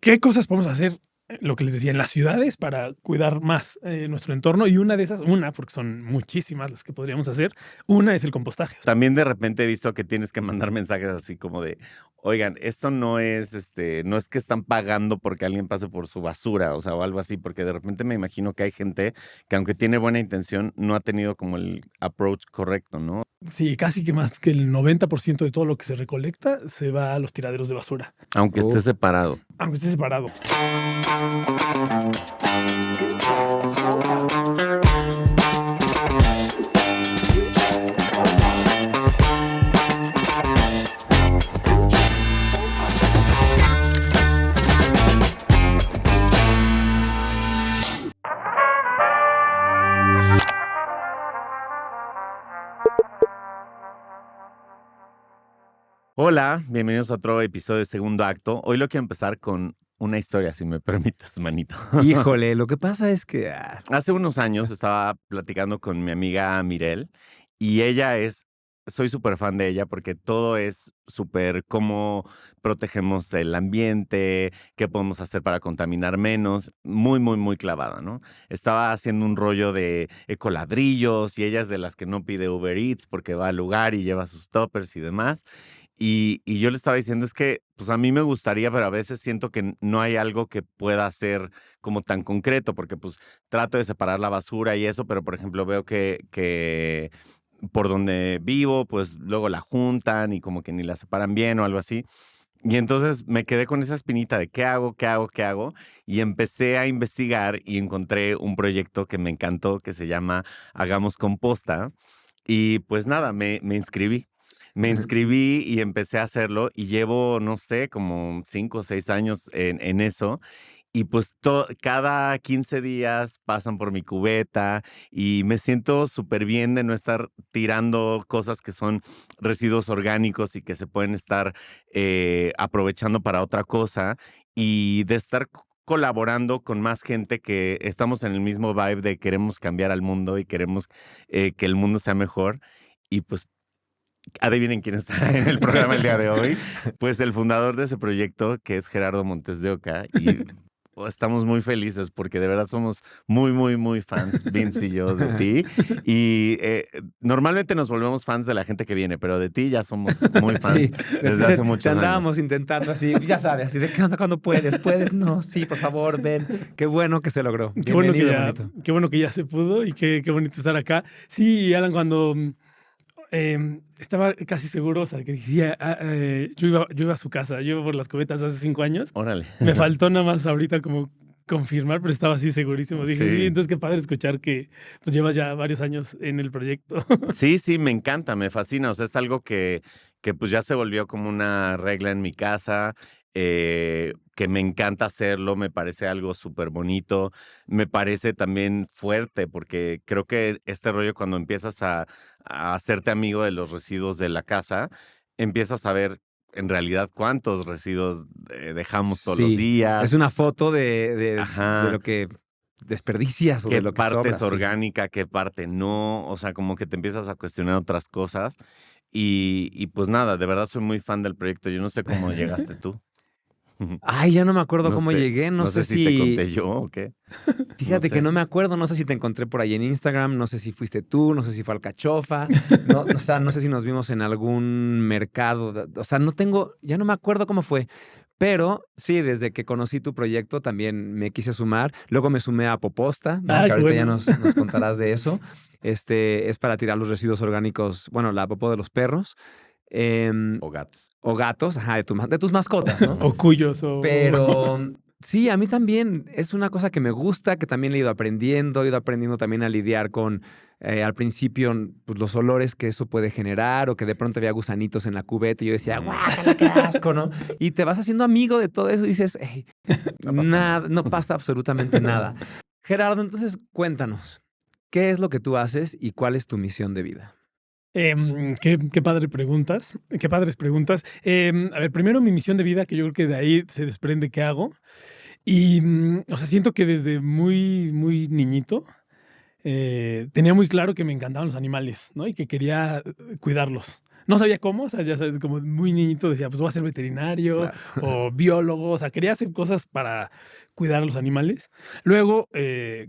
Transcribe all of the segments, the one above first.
¿qué cosas podemos hacer? Lo que les decía, en las ciudades para cuidar más nuestro entorno. Y una de esas, porque son muchísimas las que podríamos hacer, una es el compostaje. También de repente he visto que tienes que mandar mensajes así como de, oigan, esto no es, no es que están pagando porque alguien pase por su basura, o sea, o algo así, porque de repente me imagino que hay gente que aunque tiene buena intención, no ha tenido como el approach correcto, ¿no? Sí, casi que más que el 90% de todo lo que se recolecta se va a los tiraderos de basura, Aunque esté separado. aunque esté separado. Hola, bienvenidos a otro episodio de Segundo Acto. Hoy lo quiero empezar con una historia, si me permites, manito. Híjole, lo que pasa es que... Hace unos años estaba platicando con mi amiga Mirel y soy súper fan de ella porque todo es súper cómo protegemos el ambiente, qué podemos hacer para contaminar menos, muy, muy, muy clavada, ¿no? Estaba haciendo un rollo de ecoladrillos y ella es de las que no pide Uber Eats porque va al lugar y lleva sus toppers y demás. Y yo le estaba diciendo, es que pues a mí me gustaría, pero a veces siento que no hay algo que pueda hacer como tan concreto, porque pues trato de separar la basura y eso, pero por ejemplo veo que por donde vivo, pues luego la juntan y como que ni la separan bien o algo así. Y entonces me quedé con esa espinita de qué hago, qué hago, qué hago. Y empecé a investigar y encontré un proyecto que me encantó que se llama Hagamos Composta. Y pues nada, me inscribí. Me inscribí y empecé a hacerlo y llevo, no sé, como 5 o 6 años en eso. Y pues cada 15 días pasan por mi cubeta y me siento súper bien de no estar tirando cosas que son residuos orgánicos y que se pueden estar aprovechando para otra cosa y de estar colaborando con más gente que estamos en el mismo vibe de queremos cambiar al mundo y queremos que el mundo sea mejor. Y pues adivinen quién está en el programa el día de hoy. Pues el fundador de ese proyecto, que es Gerardo Montes de Oca. Y estamos muy felices porque de verdad somos muy, muy, muy fans, Vince y yo, de ti. Y normalmente nos volvemos fans de la gente que viene, pero de ti ya somos muy fans Sí, desde hace te muchos andábamos años. intentando así, ya sabes, así de qué onda cuando puedes, no, sí, por favor, ven. Qué bueno que se logró. Bienvenido, manito. Qué bueno que ya se pudo y qué bonito estar acá. Sí, Alan, cuando estaba casi seguro, o sea, que decía, yo iba a su casa, yo iba por las cubetas hace 5 años. Órale. Me faltó nada más ahorita como confirmar, pero estaba así segurísimo. Dije, sí, Sí. entonces qué padre escuchar que pues llevas ya varios años en el proyecto. Sí, sí, me encanta, me fascina. O sea, es algo que pues ya se volvió como una regla en mi casa, que me encanta hacerlo, me parece algo súper bonito, me parece también fuerte, porque creo que este rollo cuando empiezas a hacerte amigo de los residuos de la casa, empiezas a ver en realidad cuántos residuos dejamos todos los Sí, es días. una foto de Ajá. lo que desperdicias o Qué de lo que parte sobra, es sí. orgánica, qué parte no, o sea, como que te empiezas a cuestionar otras cosas y pues nada, de verdad soy muy fan del proyecto. Yo no sé cómo llegaste tú. Ay, ya no me acuerdo No cómo sé, llegué, no no sé sé si te si... conté yo o qué, no Fíjate que sé. no me acuerdo, no sé si te encontré por ahí en Instagram, no sé si fuiste tú, no sé si fue Alcachofa, no, o sea, no sé si nos vimos en algún mercado, o sea, ya no me acuerdo cómo fue, pero sí, desde que conocí tu proyecto también me quise sumar, luego me sumé a Poposta, ¿no? Ah, Que qué ahorita ya bueno. nos contarás de eso. Es para tirar los residuos orgánicos, bueno, la popó de los perros, O gatos. o gatos, ajá, de tus mascotas, ¿no? O cuyos, o... Pero sí, a mí también es una cosa que me gusta, que también he ido aprendiendo también a lidiar con, al principio, pues, los olores que eso puede generar, o que de pronto había gusanitos en la cubeta y yo decía, guácala, qué asco, ¿no? Y te vas haciendo amigo de todo eso y dices, "Ey, No pasa nada. nada, no pasa absolutamente nada". Gerardo, entonces cuéntanos, ¿qué es lo que tú haces y cuál es tu misión de vida? Qué padre preguntas, qué padres preguntas. A ver, primero mi misión de vida, que yo creo que de ahí se desprende qué hago. Y, o sea, siento que desde muy, muy niñito tenía muy claro que me encantaban los animales, ¿no? Y que quería cuidarlos, no sabía cómo, o sea, ya sabes, como muy niñito decía, pues voy a ser veterinario Claro. o biólogo, o sea, quería hacer cosas para cuidar a los animales. Luego,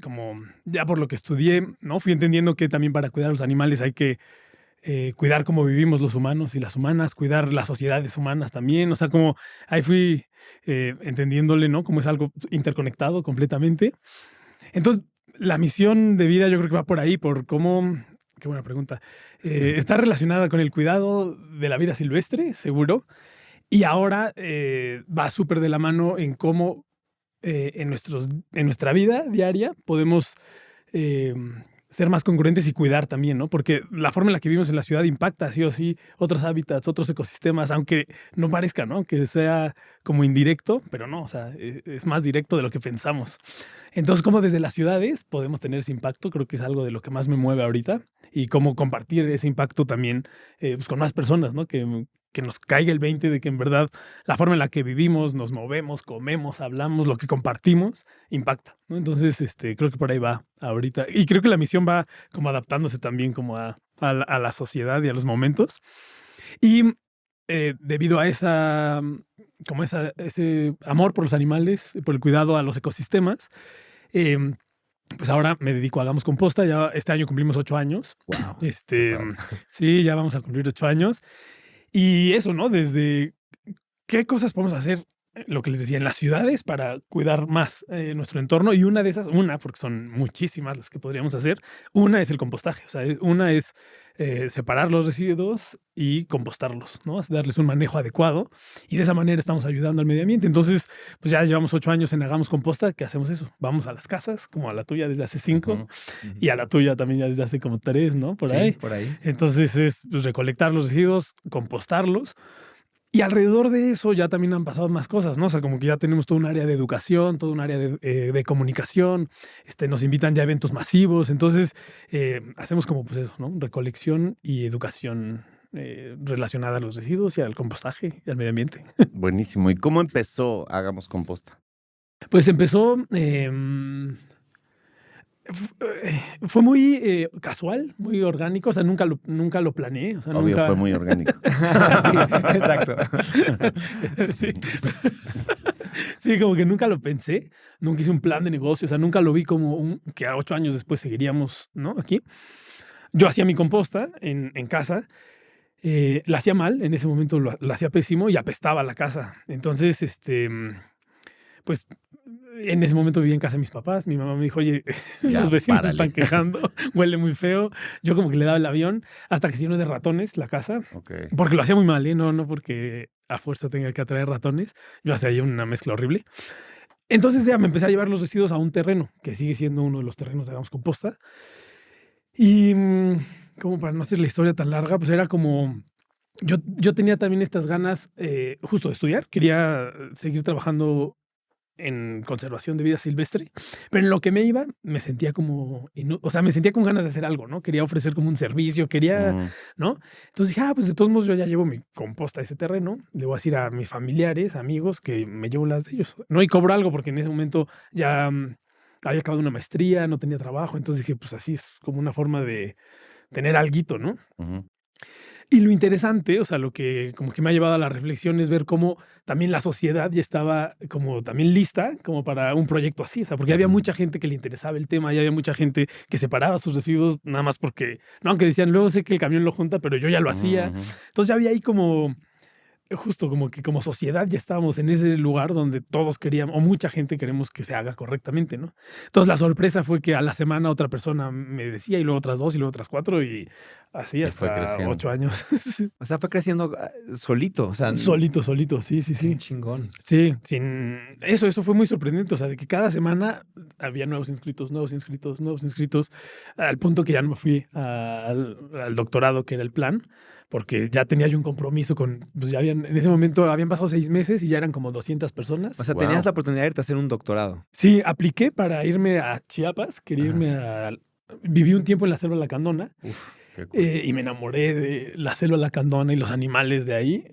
como ya por lo que estudié, ¿no? Fui entendiendo que también para cuidar a los animales hay que cuidar cómo vivimos los humanos y las humanas, cuidar las sociedades humanas también, o sea, como ahí fui entendiéndole, ¿no? Como es algo interconectado completamente. Entonces, la misión de vida yo creo que va por ahí, por cómo, qué buena pregunta, está relacionada con el cuidado de la vida silvestre, seguro, y ahora va súper de la mano en cómo en nuestra vida diaria podemos eh, ser más congruentes y cuidar también, ¿no? Porque la forma en la que vivimos en la ciudad impacta sí o sí otros hábitats, otros ecosistemas, aunque no parezca, ¿no? Que sea como indirecto, pero no, o sea, es más directo de lo que pensamos. Entonces, como desde las ciudades podemos tener ese impacto, creo que es algo de lo que más me mueve ahorita y cómo compartir ese impacto también pues con más personas, ¿no? Que nos caiga el 20 de que en verdad la forma en la que vivimos, nos movemos, comemos, hablamos, lo que compartimos, impacta, ¿no? Entonces, creo que por ahí va ahorita. Y creo que la misión va como adaptándose también como a la sociedad y a los momentos. Y debido a ese amor por los animales, por el cuidado a los ecosistemas, em, pues ahora me dedico a Hagamos Composta. Ya este año cumplimos 8 años. Wow. Sí, ya vamos a cumplir 8 años. Y eso, ¿no? Desde qué cosas podemos hacer, lo que les decía, en las ciudades para cuidar más nuestro entorno. Y una de esas, porque son muchísimas las que podríamos hacer, una es el compostaje. O sea, una es separar los residuos y compostarlos, ¿no? Darles un manejo adecuado. Y de esa manera estamos ayudando al medio ambiente. Entonces, pues ya llevamos 8 años en Hagamos Composta, que hacemos eso. Vamos a las casas, como a la tuya desde hace 5, y a la tuya también ya desde hace como 3, ¿no? Por ahí. Por ahí. Entonces es pues, recolectar los residuos, compostarlos. Y alrededor de eso ya también han pasado más cosas, ¿no? O sea, como que ya tenemos todo un área de educación, todo un área de comunicación, nos invitan ya a eventos masivos, entonces hacemos como pues eso, ¿no? Recolección y educación relacionada a los residuos y al compostaje y al medio ambiente. Buenísimo. ¿Y cómo empezó Hagamos Composta? Pues empezó, fue muy casual, muy orgánico, o sea, nunca lo planeé, o sea, Obvio, nunca... fue muy orgánico. Sí, exacto. Sí. Sí, como que nunca lo pensé, nunca hice un plan de negocio, o sea, nunca lo vi como que a 8 años después seguiríamos, ¿no? Aquí. Yo hacía mi composta en casa, la hacía mal, en ese momento la hacía pésimo y apestaba la casa. Entonces, pues en ese momento vivía en casa de mis papás. Mi mamá me dijo, oye, Ya, los vecinos párale. están quejando, huele muy feo. Yo como que le daba el avión hasta que se llenó de ratones la casa. Ok. Porque lo hacía muy mal, ¿eh? No porque a fuerza tenga que atraer ratones. Yo hacía ahí una mezcla horrible. Entonces ya me empecé a llevar los residuos a un terreno, que sigue siendo uno de los terrenos de Hagamos Composta. Y como para no hacer la historia tan larga, pues era como... Yo tenía también estas ganas justo de estudiar. Quería seguir trabajando en conservación de vida silvestre, pero en lo que me iba me sentía como, o sea, me sentía con ganas de hacer algo, ¿no? Quería ofrecer como un servicio, quería, ¿no? Entonces dije, pues de todos modos yo ya llevo mi composta a ese terreno, le voy a decir a mis familiares, amigos, que me llevo las de ellos, ¿no? Y cobro algo porque en ese momento ya había acabado una maestría, no tenía trabajo, entonces dije, pues así es como una forma de tener alguito, ¿no? Ujú. Y lo interesante, o sea, lo que como que me ha llevado a la reflexión es ver cómo también la sociedad ya estaba como también lista como para un proyecto así, o sea, porque había mucha gente que le interesaba el tema y había mucha gente que separaba sus residuos nada más porque, no, aunque decían, luego sé que el camión lo junta, pero yo ya lo hacía. Ujú. Entonces ya había ahí como, justo como que como sociedad ya estábamos en ese lugar donde todos queríamos, o mucha gente queremos que se haga correctamente, ¿no? Entonces la sorpresa fue que a la semana otra persona me decía y luego otras 2 y luego otras 4 y así Y fue hasta creciendo. 8 años. O sea, fue creciendo solito. O sea, Solito, sí, sí, qué sí. chingón. Sí, sin eso fue muy sorprendente, o sea, de que cada semana había nuevos inscritos, al punto que ya no me fui al doctorado, que era el plan, porque ya tenía yo un compromiso con, pues ya en ese momento habían pasado 6 meses y ya eran como 200 personas. O sea, Wow. tenías la oportunidad de irte a hacer un doctorado. Sí, apliqué para irme a Chiapas, quería Ajá. irme viví un tiempo en la selva lacandona. Uf. Qué cool. Y me enamoré de la selva lacandona y los animales de ahí.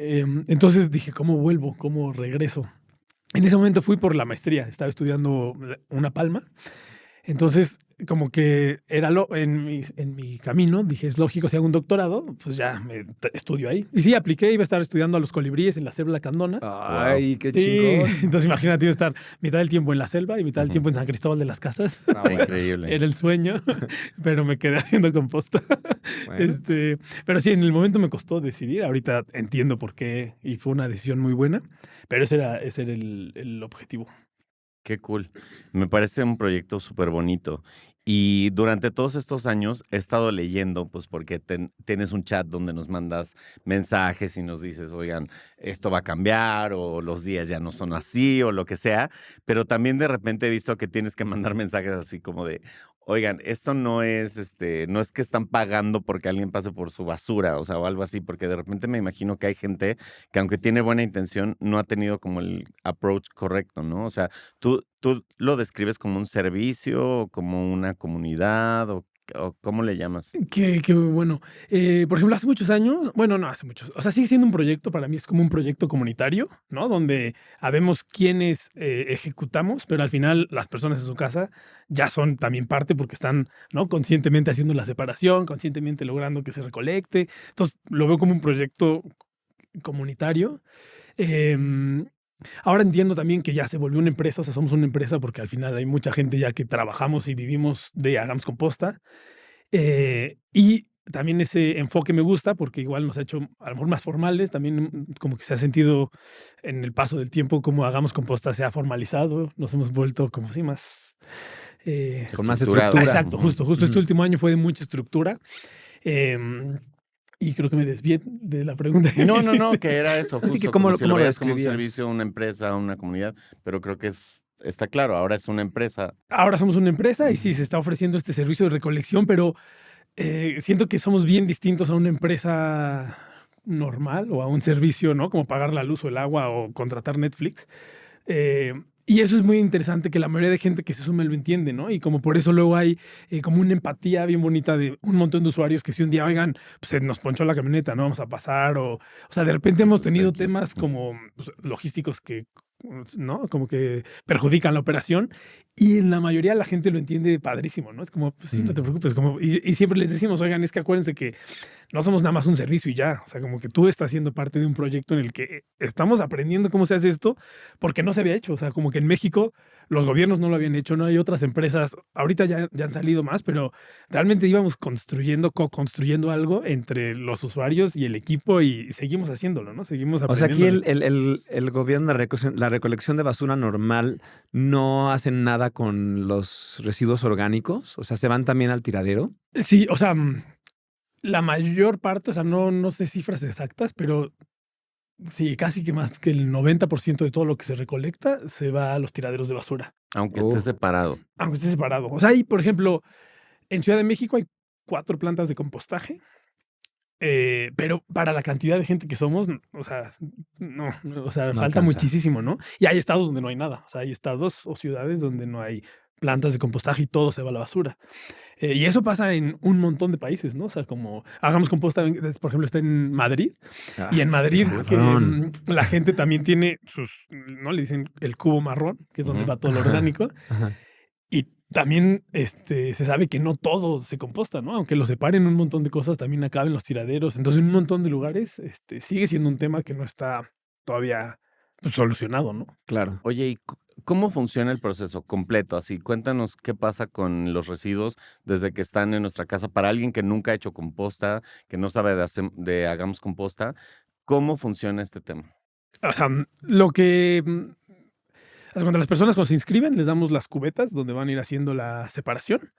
Entonces dije, ¿cómo vuelvo? ¿Cómo regreso? En ese momento fui por la maestría. Estaba estudiando una palma. Entonces, como que era en mi camino, dije, es lógico, si hago un doctorado, pues ya estudio ahí. Y sí, apliqué, iba a estar estudiando a los colibríes en la selva lacandona. Ay, qué Sí, chingón. entonces imagínate, iba a estar mitad del tiempo en la selva y mitad del Ujú. tiempo en San Cristóbal de las Casas. Ah, bueno, Increíble. Era el sueño, pero me quedé haciendo composta. bueno. Pero sí, en el momento me costó decidir. Ahorita entiendo por qué y fue una decisión muy buena, pero ese era el objetivo. Qué cool. Me parece un proyecto súper bonito. Y durante todos estos años he estado leyendo, pues porque tienes un chat donde nos mandas mensajes y nos dices, oigan, esto va a cambiar o los días ya no son así o lo que sea. Pero también de repente he visto que tienes que mandar mensajes así como de, oigan, esto no es, no es que están pagando porque alguien pase por su basura, o sea, o algo así, porque de repente me imagino que hay gente que aunque tiene buena intención, no ha tenido como el approach correcto, ¿no? O sea, ¿tú lo describes como un servicio o como una comunidad o cómo le llamas? Qué bueno. Por ejemplo, hace muchos años, bueno, no hace muchos, o sea, sigue siendo un proyecto, para mí es como un proyecto comunitario, ¿no? Donde habemos quienes ejecutamos, pero al final las personas en su casa ya son también parte porque están, ¿no? Conscientemente haciendo la separación, conscientemente logrando que se recolecte. Entonces, lo veo como un proyecto comunitario. Em, Ahora entiendo también que ya se volvió una empresa, o sea, somos una empresa porque al final hay mucha gente ya que trabajamos y vivimos de Hagamos Composta. Y también ese enfoque me gusta porque igual nos ha hecho a lo mejor más formales, también como que se ha sentido en el paso del tiempo como Hagamos Composta se ha formalizado, nos hemos vuelto como si más... Con más Estructurado. estructura. exacto, justo este Ujú. último año fue de mucha estructura. em, y creo que me desvié de la pregunta que me No, hiciste. que era eso, Así que, justo ¿cómo como lo si lo cómo lo veías como un describías? servicio, una empresa, una comunidad, pero creo que está claro, ahora es una empresa. Ahora somos una empresa y sí, se está ofreciendo este servicio de recolección, pero siento que somos bien distintos a una empresa normal o a un servicio, ¿no? Como pagar la luz o el agua o contratar Netflix. Eh, y eso es muy interesante que la mayoría de gente que se sume lo entiende, ¿no? Y como por eso luego hay como una empatía bien bonita de un montón de usuarios que si un día, oigan, pues se nos ponchó la camioneta, no vamos a pasar, o sea, de repente hemos Pues, tenido X. temas como pues, logísticos que, ¿no? Como que perjudican la operación y en la mayoría la gente lo entiende padrísimo, ¿no? Es como, pues sí, no te preocupes, como, y siempre les decimos, oigan, es que acuérdense que no somos nada más un servicio y ya, o sea, como que tú estás siendo parte de un proyecto en el que estamos aprendiendo cómo se hace esto porque no se había hecho, o sea, como que en México los gobiernos no lo habían hecho, no hay otras empresas, ahorita ya han salido más, pero realmente íbamos construyendo, co-construyendo algo entre los usuarios y el equipo y seguimos haciéndolo, ¿no? Seguimos O sea, aquí aprendiendo. el gobierno, la recolección de basura normal, no hacen nada con los residuos orgánicos. O sea, se van también al tiradero. Sí, o sea, la mayor parte, o sea, no sé cifras exactas, pero sí, casi que más que el 90% de todo lo que se recolecta se va a los tiraderos de basura, Aunque esté Oh, separado. aunque esté separado. O sea, hay, por ejemplo, en Ciudad de México hay 4 plantas de compostaje, pero para la cantidad de gente que somos, o sea, o sea, no falta alcanza. muchísimo, ¿no? Y hay estados donde no hay nada, o sea, hay estados o ciudades donde no hay plantas de compostaje y todo se va a la basura. Y eso pasa en un montón de países, ¿no? O sea, como Hagamos Composta, por ejemplo, está en Madrid. Y Ah, en Madrid, que cabrón. la gente también tiene ¿no? Le dicen el cubo marrón, que es donde Ujú. va todo lo orgánico. Ajá. Y también se sabe que no todo se composta, ¿no? Aunque lo separen un montón de cosas, también acaban los tiraderos. Entonces, en un montón de lugares, sigue siendo un tema que no está todavía pues, solucionado, ¿no? Claro. Oye, ¿y cómo funciona el proceso completo? Así, cuéntanos qué pasa con los residuos desde que están en nuestra casa. Para alguien que nunca ha hecho composta, que no sabe de Hagamos Composta, ¿cómo funciona este tema? O sea, lo que cuando las personas cuando se inscriben, les damos las cubetas donde van a ir haciendo la separación.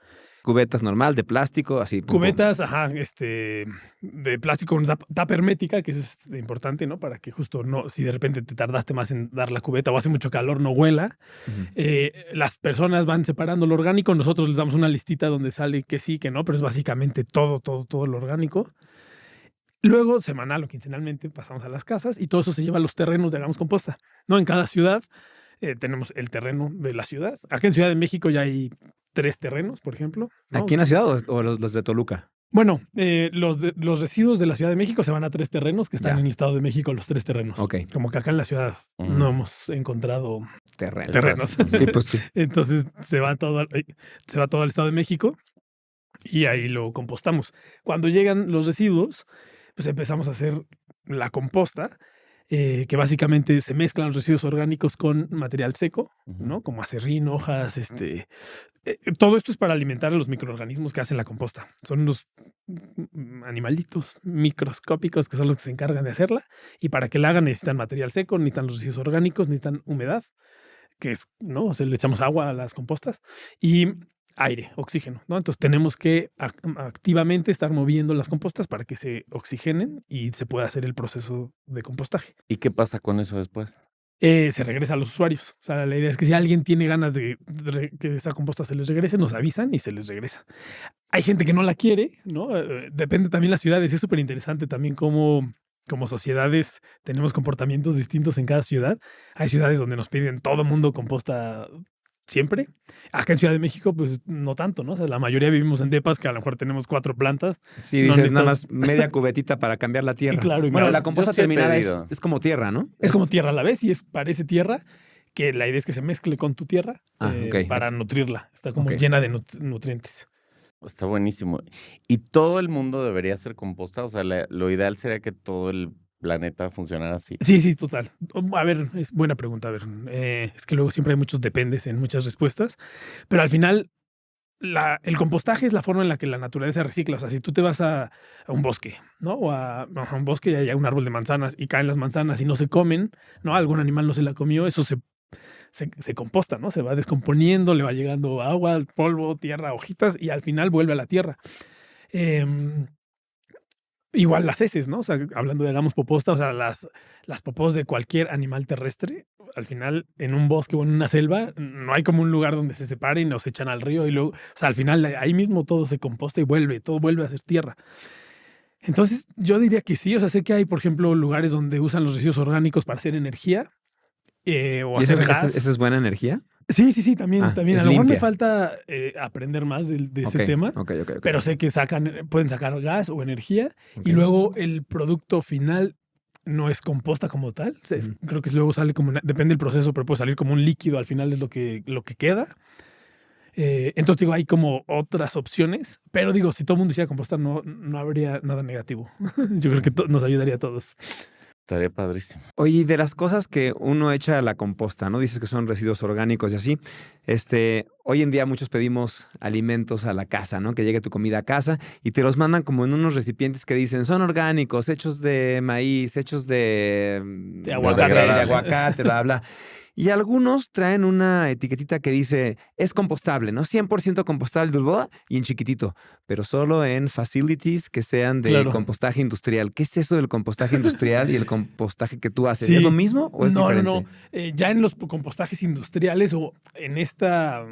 Cubetas normal, de plástico, así, pum, pum. Cubetas, ajá, de plástico con tapa hermética, que eso es importante, ¿no? Para que justo no, si de repente te tardaste más en dar la cubeta o hace mucho calor, no huela. Ujú. Las personas van separando lo orgánico, nosotros les damos una listita donde sale que sí, que no, pero es básicamente todo lo orgánico. Luego, semanal o quincenalmente, pasamos a las casas y todo eso se lleva a los terrenos de Hagamos Composta, ¿no? En cada ciudad tenemos el terreno de la ciudad. Acá en Ciudad de México ya hay 3 terrenos, por ejemplo, ¿no? ¿Aquí en la ciudad o los de Toluca? Bueno, los residuos de la Ciudad de México se van a 3 terrenos que están Ya. en el Estado de México, los 3 terrenos. Ok. Como que acá en la ciudad no hemos encontrado Terreno. terrenos. Sí, pues sí. Entonces se va todo al Estado de México y ahí lo compostamos. Cuando llegan los residuos, pues empezamos a hacer la composta, que básicamente se mezclan los residuos orgánicos con material seco, ¿no? Como acerrín, hojas, todo esto es para alimentar a los microorganismos que hacen la composta. Son unos animalitos microscópicos que son los que se encargan de hacerla, y para que la hagan necesitan material seco, necesitan los residuos orgánicos, necesitan humedad, que es, ¿no? O sea, le echamos agua a las compostas y aire, oxígeno, ¿no? Entonces tenemos que activamente estar moviendo las compostas para que se oxigenen y se pueda hacer el proceso de compostaje. ¿Y qué pasa con eso después? Se regresa a los usuarios. O sea, la idea es que si alguien tiene ganas de que esa composta se les regrese, nos avisan y se les regresa. Hay gente que no la quiere, ¿no? Depende también las ciudades. Es súper interesante también cómo como sociedades tenemos comportamientos distintos en cada ciudad. Hay ciudades donde nos piden todo mundo composta siempre. Acá en Ciudad de México, pues no tanto, ¿no? O sea, la mayoría vivimos en depas que a lo mejor tenemos 4 plantas. Sí, No dices nada necesitas- más media cubetita para cambiar la tierra. claro, y Bueno, mira, la composta yo sí he terminada pedido. es como tierra, ¿no? Es como tierra a la vez y parece tierra, que la idea es que se mezcle con tu tierra Ok. para nutrirla. Está como Ok. llena de nutrientes. Está buenísimo. ¿Y todo el mundo debería hacer composta? O sea, lo ideal sería que todo el planeta funcionara así. Sí, total. A ver, es buena pregunta. A ver, es que luego siempre hay muchos dependes en muchas respuestas, pero al final el compostaje es la forma en la que la naturaleza recicla. O sea, si tú te vas a un bosque, ¿no? O a un bosque y hay un árbol de manzanas y caen las manzanas y no se comen, ¿no? Algún animal no se la comió, eso se composta, ¿no? Se va descomponiendo, le va llegando agua, polvo, tierra, hojitas y al final vuelve a la tierra. Igual las heces, ¿no? O sea, hablando de hagamos poposta, o sea, las popós de cualquier animal terrestre, al final en un bosque o en una selva, no hay como un lugar donde se separen o se echan al río y luego, o sea, al final ahí mismo todo se composta y todo vuelve a ser tierra. Entonces, yo diría que sí, o sea, sé que hay, por ejemplo, lugares donde usan los residuos orgánicos para hacer energía o ¿Y hacer gas. esa es buena energía? Sí, también. Es A lo mejor me limpia. falta aprender más de ese tema. Ok. Pero sé que pueden sacar gas o energía Ok. y luego el producto final no es composta como tal. O sea, Ujú. creo que luego sale como, depende del proceso, pero puede salir como un líquido al final es lo que queda. Entonces digo, hay como otras opciones, pero digo, si todo el mundo hiciera compostar no habría nada negativo. Yo creo que nos ayudaría a todos. Estaría padrísimo. Oye, y de las cosas que uno echa a la composta, ¿no? Dices que son residuos orgánicos y así. Hoy en día muchos pedimos alimentos a la casa, ¿no? Que llegue tu comida a casa y te los mandan como en unos recipientes que dicen son orgánicos, hechos de maíz, hechos de aguacate. de aguacate, bla, bla. Y algunos traen una etiquetita que dice es compostable, ¿no? 100% compostable, bla, bla, y en chiquitito, pero solo en facilities que sean de Claro. compostaje industrial. ¿Qué es eso del compostaje industrial y el compostaje que tú haces? Sí. ¿Es lo mismo o es diferente? No. Ya en los compostajes industriales o en esta...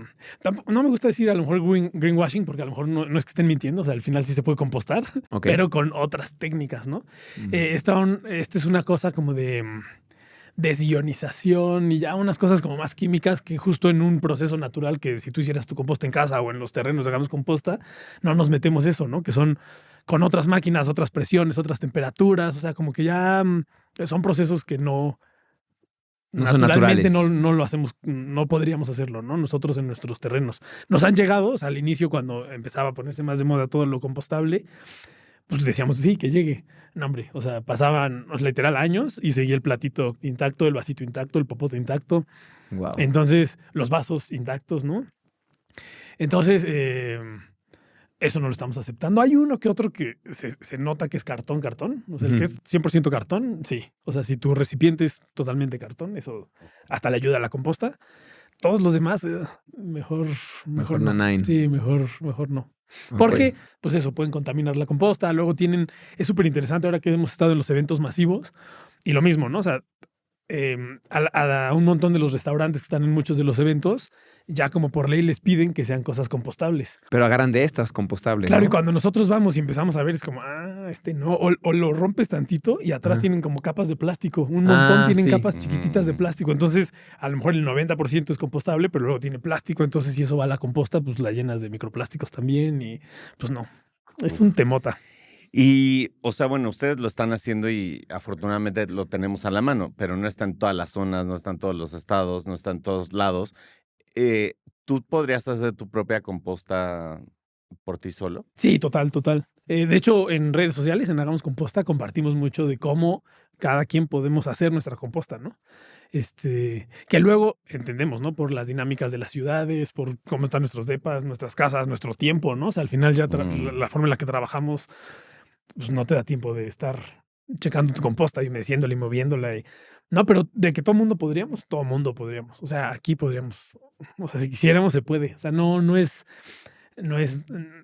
no me gusta decir a lo mejor greenwashing porque a lo mejor no es que estén mintiendo, o sea, al final sí se puede compostar, Ok. pero con otras técnicas, ¿no? Mm. Esta es una cosa como de desionización y ya unas cosas como más químicas que justo en un proceso natural que si tú hicieras tu composta en casa o en los terrenos hagamos composta, no nos metemos eso, ¿no? Que son con otras máquinas, otras presiones, otras temperaturas, o sea, como que ya son procesos que no son naturalmente naturales. no lo hacemos, no podríamos hacerlo, ¿no? Nosotros en nuestros terrenos. Nos han llegado, o sea, al inicio cuando empezaba a ponerse más de moda todo lo compostable, pues decíamos, sí, que llegue. No, hombre, o sea, pasaban literal años y seguía el platito intacto, el vasito intacto, el popote intacto. Wow. Entonces, los vasos intactos, ¿no? Entonces, eso no lo estamos aceptando. Hay uno que otro que se nota que es cartón. O sea, el que es 100% cartón, sí. O sea, si tu recipiente es totalmente cartón, eso hasta le ayuda a la composta. Todos los demás, mejor no. nanay. Sí, mejor no. Porque, pues eso, pueden contaminar la composta. Luego es súper interesante ahora que hemos estado en los eventos masivos y lo mismo, ¿no? O sea, a un montón de los restaurantes que están en muchos de los eventos, ya como por ley les piden que sean cosas compostables. Pero agarran de estas compostables. Claro, ¿no? y cuando nosotros vamos y empezamos a ver, es como, no, o lo rompes tantito y atrás Ajá. tienen como capas de plástico. Un montón tienen sí. capas chiquititas de plástico. Entonces, a lo mejor el 90% es compostable, pero luego tiene plástico. Entonces, si eso va a la composta, pues la llenas de microplásticos también y pues no. Es un temota. Y, o sea, bueno, ustedes lo están haciendo y afortunadamente lo tenemos a la mano, pero no está en todas las zonas, no está en todos los estados, no está en todos lados. ¿Tú podrías hacer tu propia composta por ti solo? Sí, total, total. De hecho, en redes sociales, en Hagamos Composta, compartimos mucho de cómo cada quien podemos hacer nuestra composta, ¿no? Que luego entendemos, ¿no? Por las dinámicas de las ciudades, por cómo están nuestros depas, nuestras casas, nuestro tiempo, ¿no? O sea, al final ya la forma en la que trabajamos, pues no te da tiempo de estar checando tu composta y meciéndola y moviéndola. No, pero de que todo mundo podríamos. O sea, aquí podríamos. O sea, si quisiéramos, se puede. O sea, no es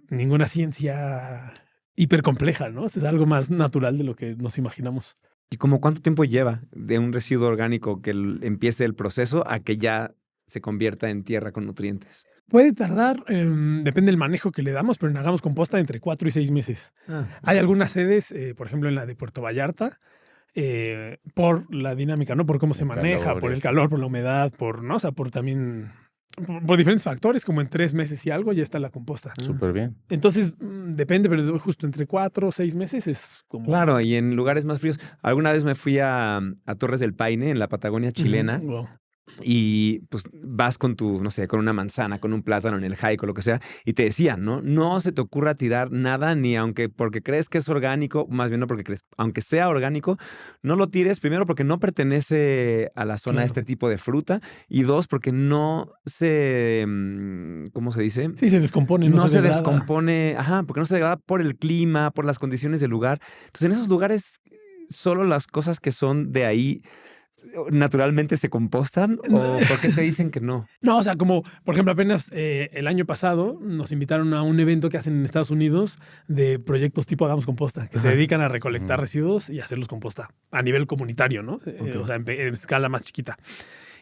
ninguna ciencia hipercompleja, ¿no? Es algo más natural de lo que nos imaginamos. ¿Y como cuánto tiempo lleva de un residuo orgánico que empiece el proceso a que ya se convierta en tierra con nutrientes? Puede tardar, depende del manejo que le damos, pero en Hagamos Composta entre 4 y 6 meses. Hay algunas sedes, por ejemplo, en la de Puerto Vallarta, por la dinámica, ¿no? Por cómo se El maneja, calor, por el eso. calor, por la humedad, ¿no? O sea, por también, por diferentes factores, como en 3 meses y algo ya está la composta. Súper bien. Entonces, depende, pero justo entre 4 o 6 meses es como... Claro, y en lugares más fríos. Alguna vez me fui a Torres del Paine, en la Patagonia chilena, Wow. y pues vas con tu, no sé, con una manzana, con un plátano en el hike o lo que sea, y te decían, ¿no? No se te ocurra tirar nada, ni aunque porque crees que es orgánico, más bien no porque crees, aunque sea orgánico, no lo tires, primero porque no pertenece a la zona de Claro. este tipo de fruta, y dos, porque no se, ¿cómo se dice? Sí, se descompone, No no se degrada. descompone, porque no se degrada por el clima, por las condiciones del lugar. Entonces, en esos lugares, solo las cosas que son de ahí naturalmente se compostan, ¿o por qué te dicen que no? No, o sea, como por ejemplo, apenas el año pasado nos invitaron a un evento que hacen en Estados Unidos de proyectos tipo Hagamos Composta, que se Ajá. dedican a recolectar Ujú. residuos y hacerlos composta a nivel comunitario, ¿no? Ok. O sea, en escala más chiquita.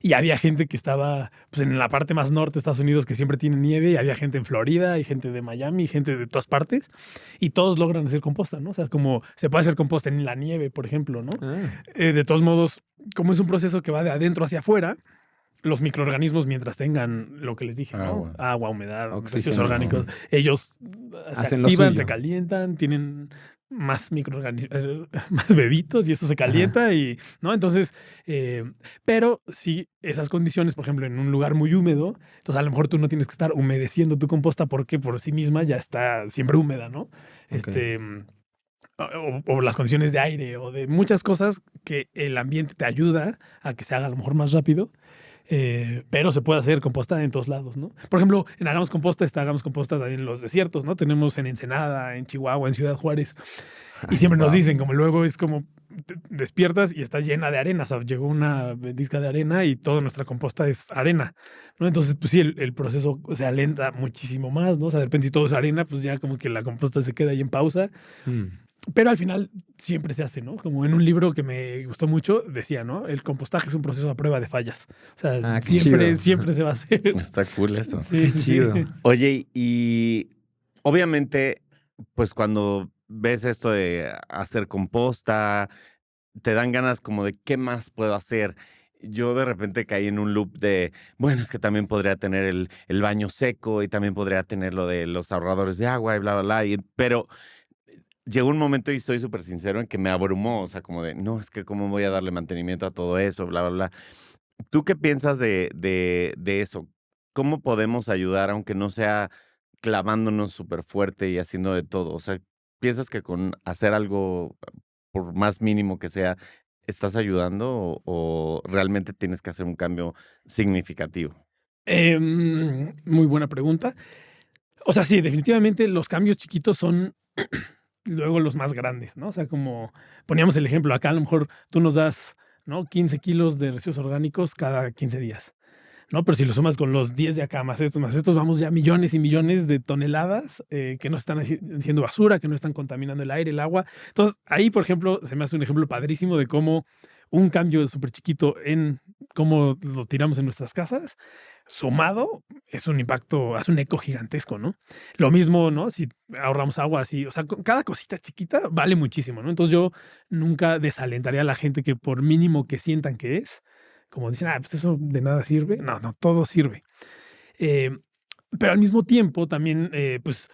Y había gente que estaba pues, en la parte más norte de Estados Unidos que siempre tiene nieve, y había gente en Florida, y gente de Miami, y gente de todas partes, y todos logran hacer composta, ¿no? O sea, como se puede hacer composta en la nieve, por ejemplo, ¿no? Ah, De todos modos, como es un proceso que va de adentro hacia afuera, los microorganismos, mientras tengan lo que les dije, ¿no? Agua. Agua, humedad, residuos Oxígeno. orgánicos, ellos se Hacen lo activan, suyo. se calientan, tienen más microorganismos, más bebitos, y eso se calienta y, ¿no? Entonces, pero si esas condiciones, por ejemplo, en un lugar muy húmedo, entonces a lo mejor tú no tienes que estar humedeciendo tu composta porque por sí misma ya está siempre húmeda, ¿no? Ok. O las condiciones de aire o de muchas cosas que el ambiente te ayuda a que se haga a lo mejor más rápido. Pero se puede hacer composta en todos lados, ¿no? Por ejemplo, en Hagamos Composta Hagamos Composta también en los desiertos, ¿no? Tenemos en Ensenada, en Chihuahua, en Ciudad Juárez. Y siempre nos Wow. dicen, como luego es como despiertas y está llena de arena. O sea, llegó una disca de arena y toda nuestra composta es arena, ¿no? Entonces, pues sí, el proceso se alenta muchísimo más, ¿no? O sea, de repente si todo es arena, pues ya como que la composta se queda ahí en pausa. Pero al final siempre se hace, ¿no? Como en un libro que me gustó mucho, decía, ¿no? El compostaje es un proceso a prueba de fallas. O sea, Ah, qué chido. siempre se va a hacer. Está cool eso. Sí, Qué sí, sí. chido. Oye, y obviamente, pues cuando ves esto de hacer composta, te dan ganas como de qué más puedo hacer. Yo de repente caí en un loop de, bueno, es que también podría tener el baño seco y también podría tener lo de los ahorradores de agua y bla, bla, bla. Pero llegó un momento, y soy súper sincero, en que me abrumó. O sea, como de, no, es que cómo voy a darle mantenimiento a todo eso, bla, bla, bla. ¿Tú qué piensas de eso? ¿Cómo podemos ayudar, aunque no sea clavándonos súper fuerte y haciendo de todo? O sea, ¿piensas que con hacer algo, por más mínimo que sea, estás ayudando o realmente tienes que hacer un cambio significativo? Muy buena pregunta. O sea, sí, definitivamente los cambios chiquitos son luego los más grandes, ¿no? O sea, como poníamos el ejemplo acá, a lo mejor tú nos das, ¿no? 15 kilos de residuos orgánicos cada 15 días, ¿no? Pero si lo sumas con los 10 de acá, más estos, vamos ya a millones y millones de toneladas que no están haciendo basura, que no están contaminando el aire, el agua. Entonces, ahí, por ejemplo, se me hace un ejemplo padrísimo de cómo un cambio súper chiquito en cómo lo tiramos en nuestras casas, sumado, es un impacto, hace un eco gigantesco, ¿no? Lo mismo, ¿no? Si ahorramos agua así, o sea, cada cosita chiquita vale muchísimo, ¿no? Entonces yo nunca desalentaría a la gente que por mínimo que sientan que es, como dicen, pues eso de nada sirve. No, no, todo sirve. Eh, pero al mismo tiempo también, pues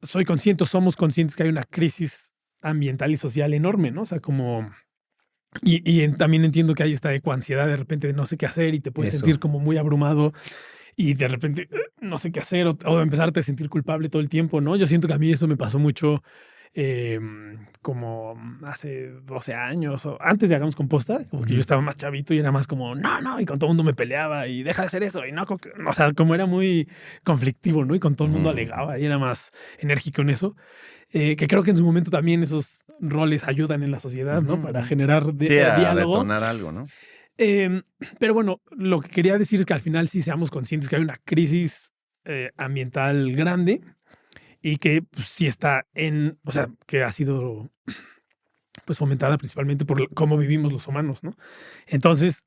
soy consciente, somos conscientes que hay una crisis ambiental y social enorme, ¿no? O sea, como... también entiendo que hay esta ecoansiedad de repente de no sé qué hacer y te puedes Eso. sentir como muy abrumado y de repente no sé qué hacer o empezarte a sentir culpable todo el tiempo, ¿no? Yo siento que a mí eso me pasó mucho como hace 12 años o antes de Hagamos Composta, como que yo estaba más chavito y era más como, no, y con todo el mundo me peleaba y deja de hacer eso y no, o sea, como era muy conflictivo, ¿no? Y con todo el mundo Ujú. alegaba y era más enérgico en eso. Que creo que en su momento también esos roles ayudan en la sociedad, ¿no? Ujú, Para ujú. generar Sí, a diálogo. detonar algo, ¿no? Em, pero bueno, lo que quería decir es que al final sí seamos conscientes que hay una crisis ambiental grande y que pues, sí está o sea, que ha sido pues fomentada principalmente por cómo vivimos los humanos, ¿no? Entonces,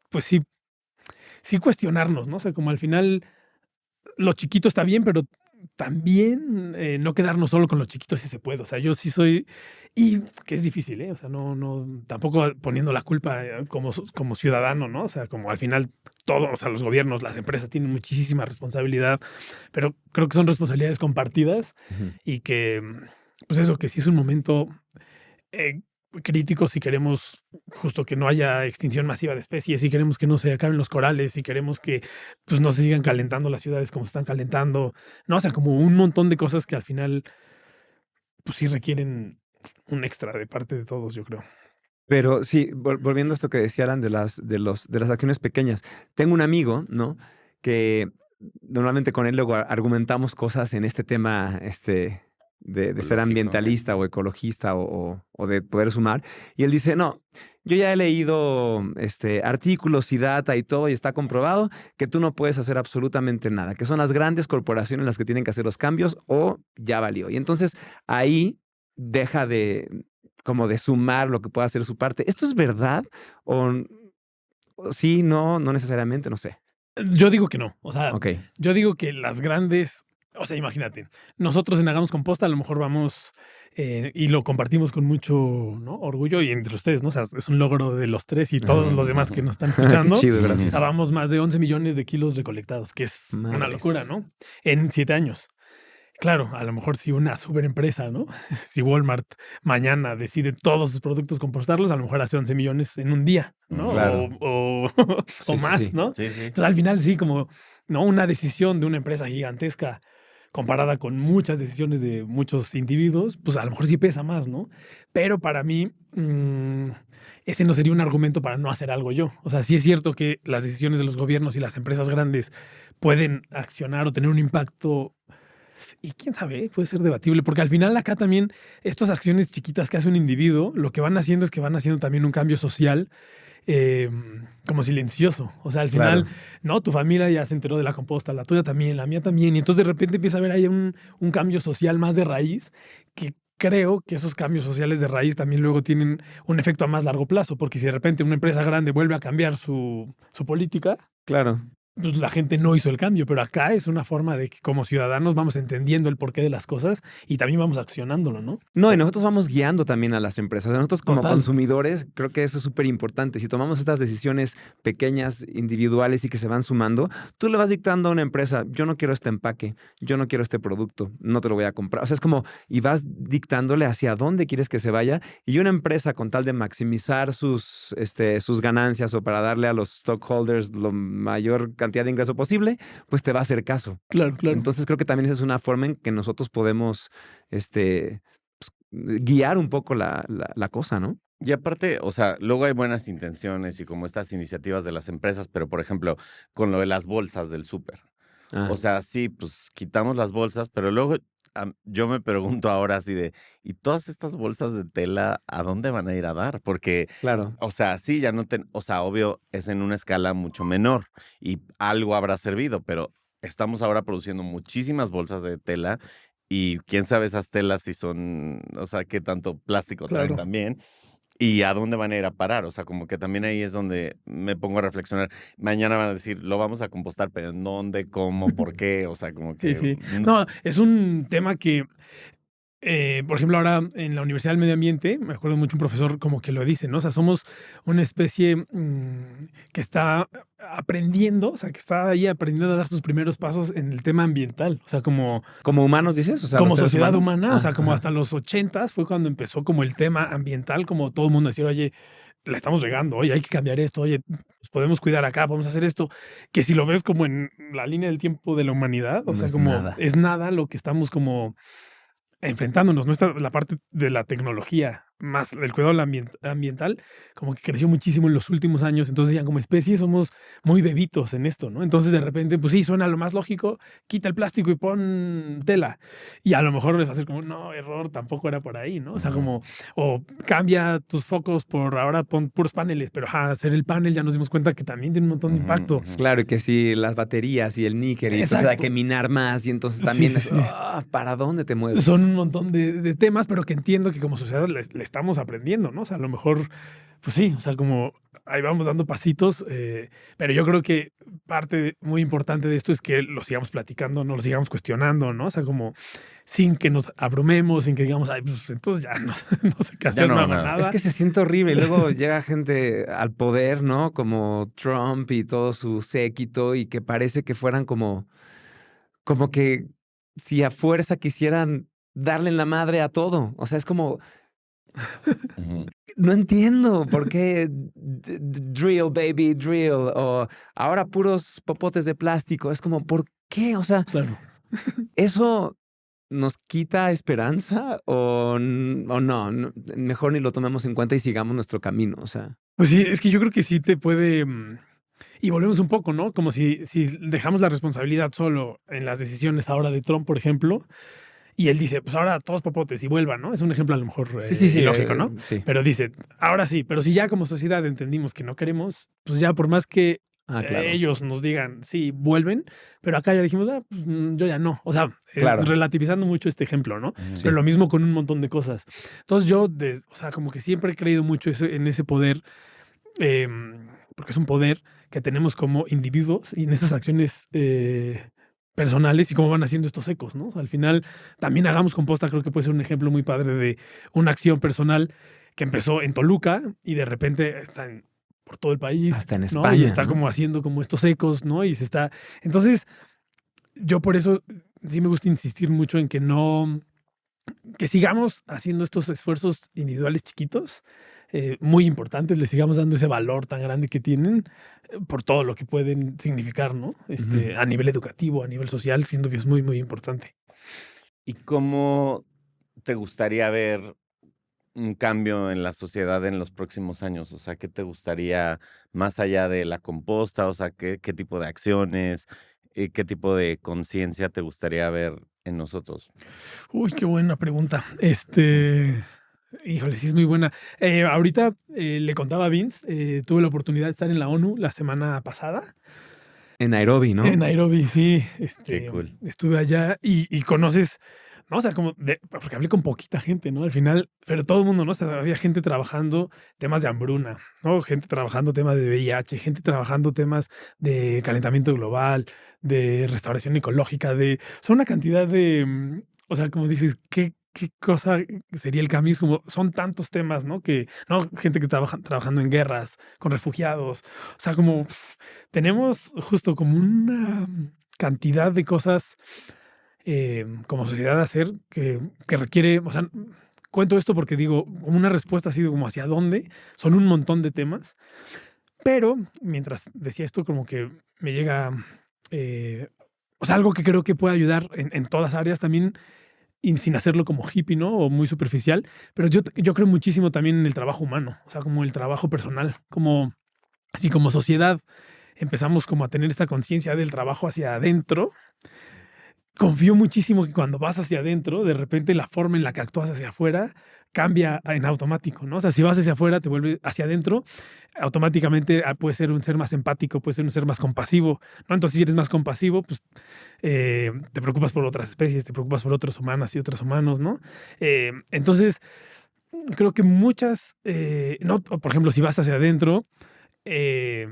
pues sí cuestionarnos, ¿no? O sea, como al final lo chiquito está bien, pero también no quedarnos solo con lo chiquito si se puede. O sea, yo sí soy, y que es difícil, ¿eh? O sea, tampoco poniendo la culpa como ciudadano, ¿no? O sea, como al final todos, o sea, los gobiernos, las empresas tienen muchísima responsabilidad, pero creo que son responsabilidades compartidas y que, pues eso, que sí es un momento eh, crítico si queremos justo que no haya extinción masiva de especies, si queremos que no se acaben los corales, si queremos que pues no se sigan calentando las ciudades como se están calentando, no, o sea, como un montón de cosas que al final pues sí requieren un extra de parte de todos, yo creo. Pero sí, volviendo a esto que decía Alan de las acciones pequeñas. Tengo un amigo, ¿no? Que normalmente con él luego argumentamos cosas en este tema, de ser Ecológico. ambientalista o ecologista o de poder sumar. Y él dice, no, yo ya he leído artículos y data y todo, y está comprobado que tú no puedes hacer absolutamente nada, que son las grandes corporaciones las que tienen que hacer los cambios o ya valió. Y entonces ahí deja como de sumar lo que pueda hacer su parte. ¿Esto es verdad? O sí, no necesariamente, no sé. Yo digo que no, o sea, Ok, yo digo que las grandes, o sea, imagínate, nosotros en Hagamos Composta a lo mejor vamos y lo compartimos con mucho, ¿no? Orgullo y entre ustedes, ¿no? O sea, es un logro de los tres y todos los demás que nos están qué escuchando. chido, O sea, gracias. vamos más de 11 millones de kilos recolectados, que es una locura, Madres. ¿no? En 7 años. Claro, a lo mejor si una super empresa, ¿no? Si Walmart mañana decide todos sus productos compostarlos, a lo mejor hace 11 millones en un día, ¿no? Claro. O Sí, sí, más, sí. ¿no? Sí, sí. Entonces, al final sí, como, ¿no? Una decisión de una empresa gigantesca comparada con muchas decisiones de muchos individuos, pues a lo mejor sí pesa más, ¿no? Pero para mí, ese no sería un argumento para no hacer algo yo. O sea, sí es cierto que las decisiones de los gobiernos y las empresas grandes pueden accionar o tener un impacto y quién sabe, puede ser debatible, porque al final acá también estas acciones chiquitas que hace un individuo, lo que van haciendo es que van haciendo también un cambio social eh, como silencioso. O sea, al final, Claro. no, tu familia ya se enteró de la composta, la tuya también, la mía también, y entonces de repente empieza a haber ahí un cambio social más de raíz que creo que esos cambios sociales de raíz también luego tienen un efecto a más largo plazo, porque si de repente una empresa grande vuelve a cambiar su política, Claro. pues la gente no hizo el cambio, pero acá es una forma de que como ciudadanos vamos entendiendo el porqué de las cosas y también vamos accionándolo, ¿no? No, y nosotros vamos guiando también a las empresas. Nosotros como Total. consumidores, creo que eso es súper importante. Si tomamos estas decisiones pequeñas, individuales y que se van sumando, tú le vas dictando a una empresa, yo no quiero este empaque, yo no quiero este producto, no te lo voy a comprar. O sea, es como, y vas dictándole hacia dónde quieres que se vaya. Y una empresa con tal de maximizar sus ganancias o para darle a los stockholders la mayor cantidad de ingreso posible, pues te va a hacer caso. Claro, claro. Entonces creo que también esa es una forma en que nosotros podemos guiar un poco la cosa, ¿no? Y aparte, o sea, luego hay buenas intenciones y como estas iniciativas de las empresas, pero por ejemplo, con lo de las bolsas del súper. Ah, O sea, sí, pues quitamos las bolsas, pero luego yo me pregunto ahora así de, ¿y todas estas bolsas de tela a dónde van a ir a dar? Porque, claro. o sea, sí, ya no o sea, obvio, es en una escala mucho menor y algo habrá servido, pero estamos ahora produciendo muchísimas bolsas de tela y quién sabe esas telas si son, o sea, qué tanto plástico traen Claro. también. ¿Y a dónde van a ir a parar? O sea, como que también ahí es donde me pongo a reflexionar. Mañana van a decir, lo vamos a compostar, pero ¿en dónde? ¿Cómo? ¿Por qué? O sea, como Sí, que... sí. No, es un tema que por ejemplo, ahora en la Universidad del Medio Ambiente, me acuerdo mucho un profesor como que lo dice, ¿no? O sea, somos una especie que está aprendiendo, o sea, que está ahí aprendiendo a dar sus primeros pasos en el tema ambiental. O sea, como ¿Como humanos dices? O sea, los como seres sociedad humanos. humana, o sea, como Ajá. hasta los 80s fue cuando empezó como el tema ambiental, como todo el mundo decir, oye, la estamos regando, oye, hay que cambiar esto, oye, pues podemos cuidar acá, podemos hacer esto, que si lo ves como en la línea del tiempo de la humanidad, o No sea, es como nada. es nada lo que estamos como enfrentándonos, ¿no? Está la parte de la tecnología, más el cuidado ambiental, como que creció muchísimo en los últimos años. Entonces, ya como especie somos muy bebitos en esto, ¿no? Entonces, de repente, pues sí, suena lo más lógico, quita el plástico y pon tela. Y a lo mejor les va a ser como, no, error, tampoco era por ahí, ¿no? O sea, Ujú. como, o cambia tus focos por ahora pon puros paneles, pero hacer el panel ya nos dimos cuenta que también tiene un montón de Ujú, impacto. ujú. Claro, y que sí, las baterías y el níquel, y entonces hay que Exacto. minar más, y entonces Sí, también sí, es, sí. ¿para dónde te Son mueves? un montón de temas, pero que entiendo que como sociedad le estamos aprendiendo, ¿no? O sea, a lo mejor, pues sí, o sea, como ahí vamos dando pasitos, pero yo creo que muy importante de esto es que lo sigamos platicando, no lo sigamos cuestionando, ¿no? O sea, como sin que nos abrumemos, sin que digamos, ay, pues entonces ya no, no sé qué Ya hacer, no no hago hago nada. Es nada. que se siente horrible. Y luego llega gente al poder, ¿no? Como Trump y todo su séquito, y que parece que fueran como que si a fuerza quisieran darle en la madre a todo. O sea, es como, Ujú. no entiendo por qué drill, baby, drill, o ahora puros popotes de plástico. Es como, ¿por qué? O sea, Claro. ¿eso nos quita esperanza o no? Mejor ni lo tomemos en cuenta y sigamos nuestro camino. O sea, Pues sí, es que yo creo que sí te puede. Y volvemos un poco, ¿no? Como si dejamos la responsabilidad solo en las decisiones ahora de Trump, por ejemplo. Y él dice, pues ahora todos popotes y vuelvan, ¿no? Es un ejemplo a lo mejor sí, sí, sí, ilógico, ¿no? sí. Pero dice, ahora sí, pero si ya como sociedad entendimos que no queremos, pues ya por más que Ah, claro, ellos nos digan, sí, vuelven, pero acá ya dijimos, pues yo ya no. O sea, claro, relativizando mucho este ejemplo, ¿no? Ujú. Pero sí. lo mismo con un montón de cosas. Entonces yo, o sea, como que siempre he creído mucho en ese poder, porque es un poder que tenemos como individuos y en esas acciones personales y cómo van haciendo estos ecos, ¿no? O sea, al final, también Hagamos Composta creo que puede ser un ejemplo muy padre de una acción personal que empezó en Toluca y de repente está por todo el país, Hasta en ¿no? Y España, está ¿no? como haciendo como estos ecos, ¿no? Y se está... Entonces, yo por eso sí me gusta insistir mucho en que no, que sigamos haciendo estos esfuerzos individuales chiquitos, muy importantes, les sigamos dando ese valor tan grande que tienen por todo lo que pueden significar, ¿no? Ujú. A nivel educativo, a nivel social, siento que es muy, muy importante. ¿Y cómo te gustaría ver un cambio en la sociedad en los próximos años? O sea, ¿qué te gustaría más allá de la composta? O sea, ¿qué tipo de acciones, qué tipo de conciencia te gustaría ver en nosotros? Uy, qué buena pregunta. Híjole, sí es muy buena. Ahorita le contaba a Vince, tuve la oportunidad de estar en la ONU la semana pasada. En Nairobi, En ¿no? Nairobi, sí, Qué cool. estuve allá y conoces, ¿no? O sea, porque hablé con poquita gente, ¿no? Al final, pero todo el mundo, ¿no? O sea, había gente trabajando temas de hambruna, ¿no? Gente trabajando temas de VIH, gente trabajando temas de calentamiento global, de restauración ecológica, o sea, una cantidad o sea, como dices, ¿qué cosa sería el cambio? Es como, son tantos temas, ¿no? ¿no? Gente que trabaja trabajando en guerras, con refugiados, o sea, como tenemos justo como una cantidad de cosas como sociedad a hacer que requiere, o sea, cuento esto porque digo, como una respuesta así de como hacia dónde, son un montón de temas, pero mientras decía esto como que me llega, eh, o sea, algo que creo que puede ayudar en todas áreas también, y sin hacerlo como hippie, ¿no? O muy superficial, pero yo creo muchísimo también en el trabajo humano, o sea, como el trabajo personal, como así como sociedad empezamos como a tener esta conciencia del trabajo hacia adentro. Confío muchísimo que cuando vas hacia adentro, de repente la forma en la que actúas hacia afuera cambia en automático, ¿no? O sea, si vas hacia afuera, te vuelve hacia adentro, automáticamente puedes ser un ser más empático, puedes ser un ser más compasivo, ¿no? Entonces, si eres más compasivo, pues te preocupas por otras especies, te preocupas por otros humanas y otros humanos, ¿no? Entonces, creo que no, por ejemplo, si vas hacia adentro, eh,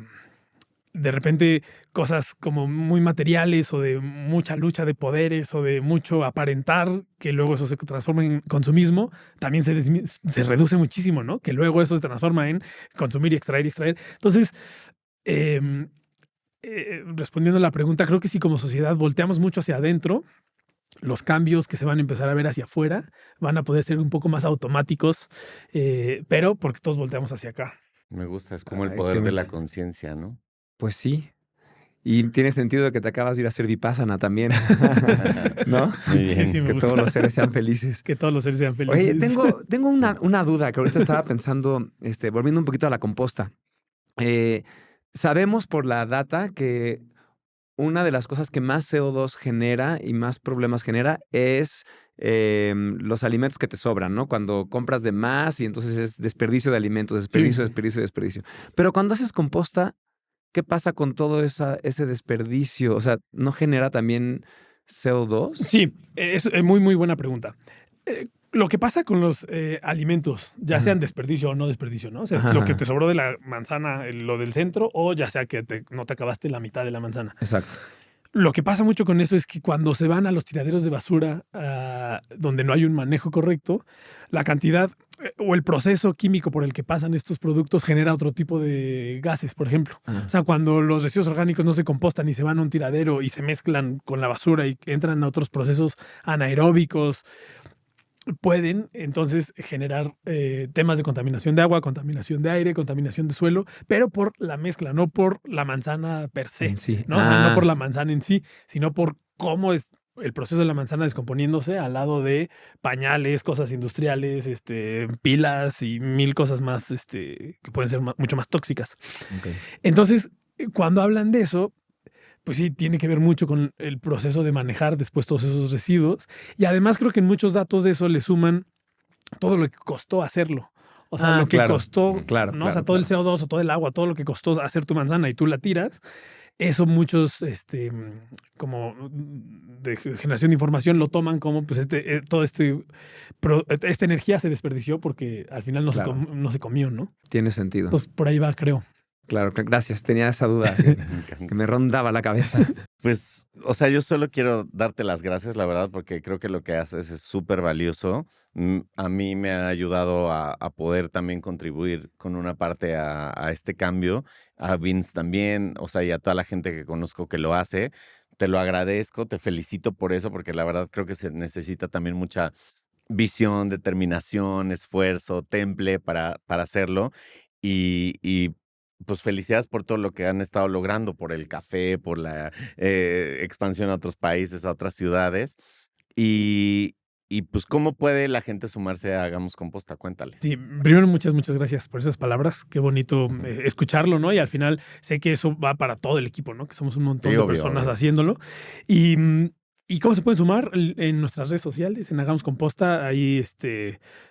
de repente cosas como muy materiales o de mucha lucha de poderes o de mucho aparentar, que luego eso se transforma en consumismo, también se reduce muchísimo, ¿no? Que luego eso se transforma en consumir y extraer y extraer. Entonces, em, respondiendo a la pregunta, creo que si como sociedad volteamos mucho hacia adentro, los cambios que se van a empezar a ver hacia afuera van a poder ser un poco más automáticos, pero porque todos volteamos hacia acá. Me gusta, es como el Ay, poder qué de la bonito. conciencia, ¿no? Pues sí. Y tiene sentido que te acabas de ir a hacer Vipassana también, ¿no? Muy Sí, sí, bien. me Que todos gusta. los seres sean felices. Que todos los seres sean Oye, felices. tengo una duda que ahorita estaba pensando, volviendo un poquito a la composta. Sabemos por la data que una de las cosas que más CO2 genera y más problemas genera es los alimentos que te sobran, ¿no? Cuando compras de más y entonces es desperdicio de alimentos, desperdicio, Sí. desperdicio, desperdicio. Pero cuando haces composta, ¿qué pasa con todo ese desperdicio? O sea, ¿no genera también CO2? Sí, es muy, muy buena pregunta. Lo que pasa con los alimentos, ya Ajá, sean desperdicio o no desperdicio, ¿no? O sea, es ajá, lo que te ajá. sobró de la manzana, lo del centro, o ya sea que no te acabaste la mitad de la manzana. Exacto. Lo que pasa mucho con eso es que cuando se van a los tiraderos de basura, donde no hay un manejo correcto, la cantidad o el proceso químico por el que pasan estos productos genera otro tipo de gases, por ejemplo. O Ah, sea, cuando los residuos orgánicos no se compostan y se van a un tiradero y se mezclan con la basura y entran a otros procesos anaeróbicos, pueden entonces generar temas de contaminación de agua, contaminación de aire, contaminación de suelo, pero por la mezcla, no por la manzana per en se, sí. ¿no? O sea, no por Ah, la manzana en sí, sino por cómo es el proceso de la manzana descomponiéndose al lado de pañales, cosas industriales, pilas y mil cosas más que pueden ser mucho más tóxicas. ok. Entonces, cuando hablan de eso, pues sí, tiene que ver mucho con el proceso de manejar después todos esos residuos. Y además creo que en muchos datos de eso le suman todo lo que costó hacerlo. O sea, Ah, lo que claro, costó, claro, ¿no? O sea, claro, todo el claro. CO2 o todo el agua, todo lo que costó hacer tu manzana y tú la tiras. Eso muchos, como de generación de información lo toman como, pues, todo esta energía se desperdició porque al final Claro, no se comió, ¿no? tiene sentido. Entonces, por ahí va, creo. Claro, gracias. Tenía esa duda que, Me encanta. que me rondaba la cabeza. Pues, o sea, yo solo quiero darte las gracias, la verdad, porque creo que lo que haces es súper valioso. A mí me ha ayudado a poder también contribuir con una parte a este cambio. A Vince también, o sea, y a toda la gente que conozco que lo hace. Te lo agradezco, te felicito por eso, porque la verdad creo que se necesita también mucha visión, determinación, esfuerzo, temple para hacerlo. Y pues felicidades por todo lo que han estado logrando, por el café, por la expansión a otros países, a otras ciudades. Y, y pues, ¿cómo puede la gente sumarse a Hagamos Composta? Cuéntales. Sí, primero muchas, muchas gracias por esas palabras. Qué bonito Ujú. escucharlo, ¿no? Y al final sé que eso va para todo el equipo, ¿no? Que somos un montón Sí, de obvio, personas obvio. haciéndolo. Y, ¿y cómo se pueden sumar? En nuestras redes sociales, en Hagamos Composta, ahí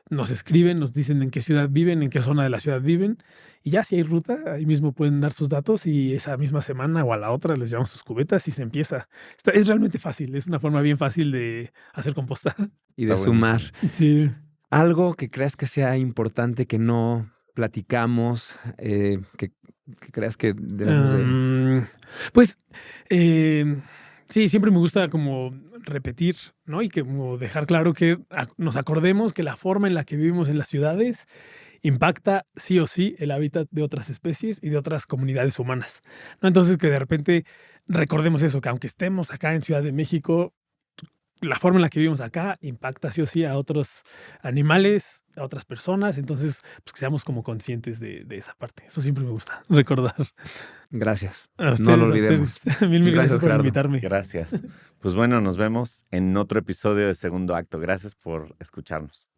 nos escriben, nos dicen en qué ciudad viven, en qué zona de la ciudad viven. Y ya si hay ruta, ahí mismo pueden dar sus datos y esa misma semana o a la otra les llevamos sus cubetas y se empieza. Es realmente fácil, es una forma bien fácil de hacer composta. Y Está de sumar. buenísimo. Sí. Algo que creas que sea importante que no platicamos, que creas que debemos de... Pues, sí, siempre me gusta como repetir, ¿no? Y que como dejar claro que nos acordemos que la forma en la que vivimos en las ciudades impacta sí o sí el hábitat de otras especies y de otras comunidades humanas, ¿no? Entonces, que de repente recordemos eso, que aunque estemos acá en Ciudad de México, la forma en la que vivimos acá impacta sí o sí a otros animales, a otras personas. Entonces, pues que seamos como conscientes de esa parte. Eso siempre me gusta recordar. Gracias. A No lo ustedes, a olvidemos. ustedes. Mil Gracias, gracias por Gerardo. invitarme. Gracias. Pues bueno, nos vemos en otro episodio de Segundo Acto. Gracias por escucharnos.